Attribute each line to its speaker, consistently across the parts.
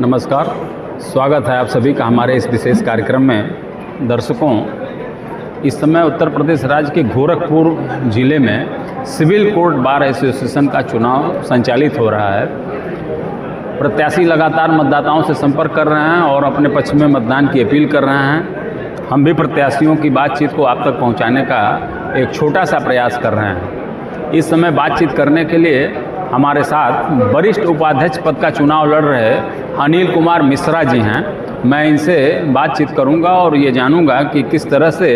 Speaker 1: नमस्कार, स्वागत है आप सभी का हमारे इस विशेष कार्यक्रम में। दर्शकों, इस समय उत्तर प्रदेश राज्य के गोरखपुर ज़िले में सिविल कोर्ट बार एसोसिएशन का चुनाव संचालित हो रहा है। प्रत्याशी लगातार मतदाताओं से संपर्क कर रहे हैं और अपने पक्ष में मतदान की अपील कर रहे हैं। हम भी प्रत्याशियों की बातचीत को आप तक पहुंचाने का एक छोटा सा प्रयास कर रहे हैं। इस समय बातचीत करने के लिए हमारे साथ वरिष्ठ उपाध्यक्ष पद का चुनाव लड़ रहे अनिल कुमार मिश्रा जी हैं। मैं इनसे बातचीत करूंगा और ये जानूंगा कि किस तरह से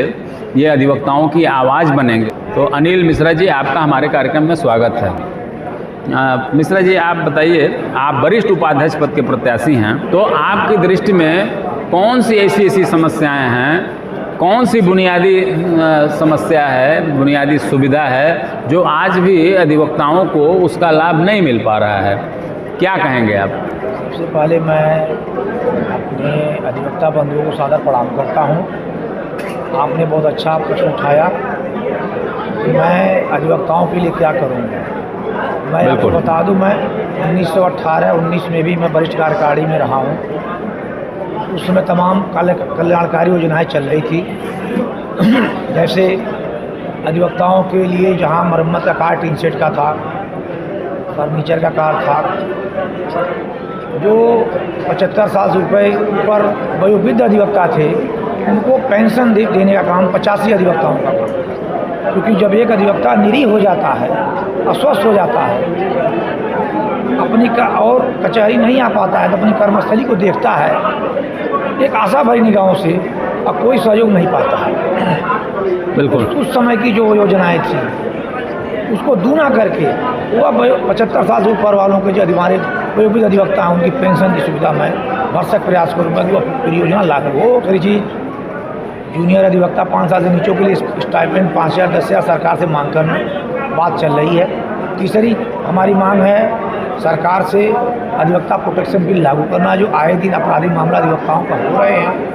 Speaker 1: ये अधिवक्ताओं की आवाज़ बनेंगे। तो अनिल मिश्रा जी, आपका हमारे कार्यक्रम में स्वागत है। मिश्रा जी, आप बताइए, आप वरिष्ठ उपाध्यक्ष पद के प्रत्याशी हैं, तो आपकी दृष्टि में कौन सी ऐसी समस्याएं हैं, कौन सी बुनियादी समस्या है, बुनियादी सुविधा है जो आज भी अधिवक्ताओं को उसका लाभ नहीं मिल पा रहा है? क्या कहेंगे आप?
Speaker 2: सबसे पहले मैं अपने अधिवक्ता बंधुओं को सादर प्रणाम करता हूं। आपने बहुत अच्छा प्रश्न उठाया कि मैं अधिवक्ताओं के लिए क्या करूंगा। मैं आपको बता दूं, मैं 1918-19 में भी मैं वरिष्ठ कार्यकारिणी में रहा हूं। उस समय तमाम कल्याणकारी योजनाएं चल रही थी। जैसे अधिवक्ताओं के लिए जहां मरम्मत का कार्य टीन सेट का था, फर्नीचर का कार्य था, जो 75 साल से ऊपर वयोवृद्ध अधिवक्ता थे उनको पेंशन देने का काम 85 अधिवक्ताओं का था। क्योंकि जब एक अधिवक्ता निरीह हो जाता है, अस्वस्थ हो जाता है, अपनी और कचहरी नहीं आ पाता है, तो अपनी कर्मस्थली को देखता है एक आशा भरी निगाहों से और कोई सहयोग नहीं पाता है।
Speaker 1: बिल्कुल।
Speaker 2: उस समय की जो योजनाएं थी उसको दूना करके वह 75 साल से ऊपर वालों के जो वयोवृद्ध अधिवक्ता हैं उनकी पेंशन की सुविधा मैं भरसक प्रयास करूँगा कि वह परियोजना लागू हो। फिर जी जूनियर अधिवक्ता 5 साल से नीचों के लिए स्टाइपेंड 5,000 10,000 सरकार से मांग करना बात चल रही है। तीसरी हमारी मांग है सरकार से अधिवक्ता प्रोटेक्शन बिल लागू करना, जो आए दिन आपराधिक मामला अधिवक्ताओं का हो रहे हैं।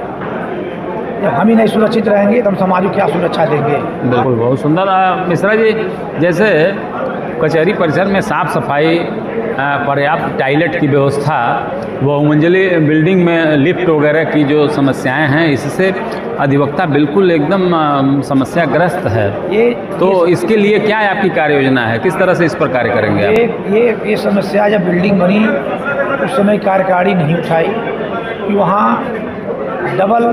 Speaker 2: जब हम ही नहीं सुरक्षित रहेंगे तो हम समाज को क्या सुरक्षा देंगे।
Speaker 1: बिल्कुल, बहुत सुंदर। मिश्रा जी, जैसे कचहरी परिसर में साफ़ सफाई, पर्याप्त टॉयलेट की व्यवस्था, बहुमंजिली बिल्डिंग में लिफ्ट वगैरह की जो समस्याएं हैं, इससे अधिवक्ता बिल्कुल एकदम समस्याग्रस्त है। तो इसके लिए क्या आपकी कार्य योजना है, किस तरह से इस पर कार्य करेंगे आप?
Speaker 2: ये समस्या जब बिल्डिंग बनी उस समय कार्यकारिणी नहीं उठाई कि वहाँ डबल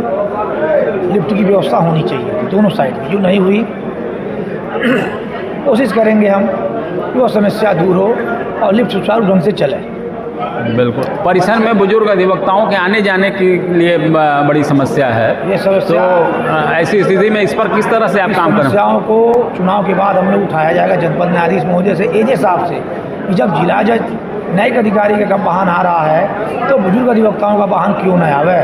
Speaker 2: लिफ्ट की व्यवस्था होनी चाहिए दोनों साइड की, जो नहीं हुई। कोशिश करेंगे हम कि वह समस्या दूर हो और लिफ्ट सुचारू ढंग से चले।
Speaker 1: बिल्कुल। परिसर में बुजुर्ग अधिवक्ताओं के आने जाने के लिए बड़ी समस्या है।
Speaker 2: ये समस्या,
Speaker 1: तो ऐसी स्थिति में इस पर किस तरह से आप काम करें?
Speaker 2: समस्याओं को चुनाव के बाद हम लोग उठाया जाएगा जनपद न्यायाधीश महोदय से, एजे साहब से, कि जब जिला जज न्यायिक अधिकारी का वाहन आ रहा है तो बुजुर्ग अधिवक्ताओं का वाहन क्यों न आवे।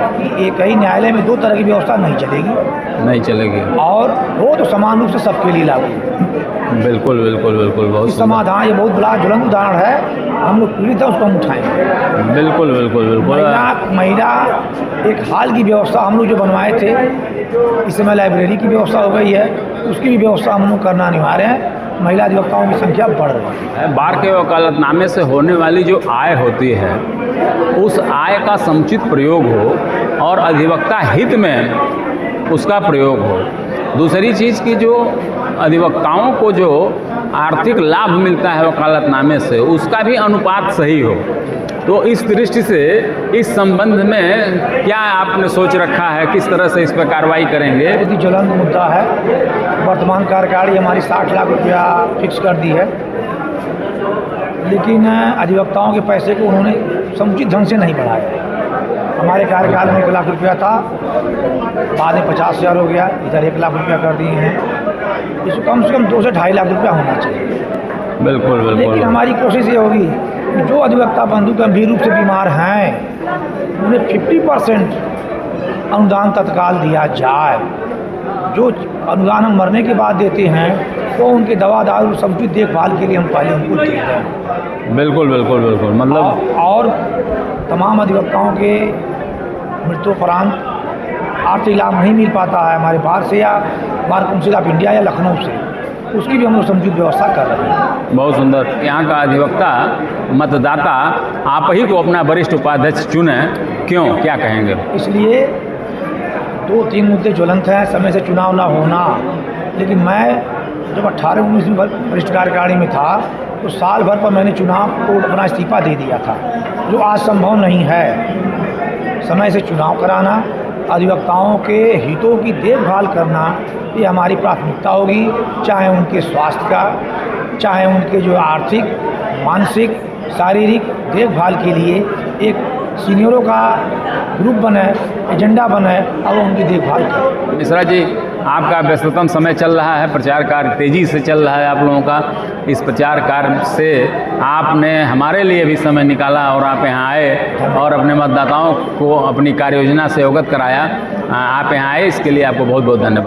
Speaker 2: एक ही न्यायालय में 2 तरह की व्यवस्था नहीं चलेगी और वो तो समान रूप से सबके लिए लागू।
Speaker 1: बिल्कुल बिल्कुल बिल्कुल, बहुत
Speaker 2: समाधान, ये बहुत बड़ा ज्वलंत उदाहरण है। हम लोग पीड़ित हैं, उसको हम उठाएंगे।
Speaker 1: बिल्कुल बिल्कुल बिल्कुल।
Speaker 2: महिला एक हाल की व्यवस्था हम लोग जो बनवाए थे, इस समय लाइब्रेरी की व्यवस्था हो गई है, उसकी भी व्यवस्था हम लोग करना अनिवार्य है। महिला अधिवक्ताओं की संख्या बढ़ रही है।
Speaker 1: बार के वकालतनामे से होने वाली जो आय होती है, उस आय का समुचित प्रयोग हो और अधिवक्ता हित में उसका प्रयोग हो। दूसरी चीज़ की, जो अधिवक्ताओं को जो आर्थिक लाभ मिलता है वकालतनामे से, उसका भी अनुपात सही हो। तो इस दृष्टि से इस संबंध में क्या आपने सोच रखा है, किस तरह से इस पर कार्रवाई करेंगे?
Speaker 2: बहुत ही ज्वलंत मुद्दा है। वर्तमान कार्यकारिणी हमारी 60 लाख रुपया फिक्स कर दी है, लेकिन अधिवक्ताओं के पैसे को उन्होंने समुचित ढंग से नहीं बढ़ाया। हमारे कार्यकाल में 1 लाख रुपया था, बाद में 50,000 हो गया, इधर 1 लाख रुपया कर दिए हैं। इसको कम से कम 2 से 2.5 लाख रुपया होना चाहिए।
Speaker 1: बिल्कुल बिल्कुल।
Speaker 2: लेकिन हमारी कोशिश ये होगी कि जो अधिवक्ता बंधु गंभीर रूप से बीमार हैं उन्हें 50% अनुदान तत्काल दिया जाए। जो अनुदान हम मरने के बाद देते हैं तो उनके दवा दारू समुचित देखभाल के लिए हम पहले उनको देते हैं।
Speaker 1: बिल्कुल बिल्कुल बिल्कुल, मतलब
Speaker 2: और तमाम अधिवक्ताओं के मृत्युपरांत आर्थिक लाभ नहीं मिल पाता है हमारे बाहर से या बार काउंसिल ऑफ इंडिया या लखनऊ से, उसकी भी हम लोग समुचित व्यवस्था कर रहे हैं।
Speaker 1: बहुत सुंदर। यहाँ का अधिवक्ता मतदाता आप ही को अपना वरिष्ठ उपाध्यक्ष चुने, क्यों, क्या कहेंगे?
Speaker 2: इसलिए 2-3 मुद्दे ज्वलंत हैं। समय से चुनाव ना होना, लेकिन मैं जब 18-19 में वरिष्ठ कार्यकारिणी में था तो साल भर पर मैंने चुनाव को अपना इस्तीफा दे दिया था, जो आज संभव नहीं है। समय से चुनाव कराना, अधिवक्ताओं के हितों की देखभाल करना, ये हमारी प्राथमिकता होगी, चाहे उनके स्वास्थ्य का, चाहे उनके जो आर्थिक, मानसिक, शारीरिक देखभाल के लिए एक सीनियरों का ग्रुप बने, एजेंडा बने और उनकी देखभाल करें।
Speaker 1: मिश्रा जी, आपका व्यस्ततम समय चल रहा है, प्रचार कार्य तेज़ी से चल रहा है आप लोगों का। इस प्रचार कार्य से आपने हमारे लिए भी समय निकाला और आप यहाँ आए और अपने मतदाताओं को अपनी कार्य योजना से अवगत कराया। आप यहाँ आए, इसके लिए आपको बहुत बहुत धन्यवाद।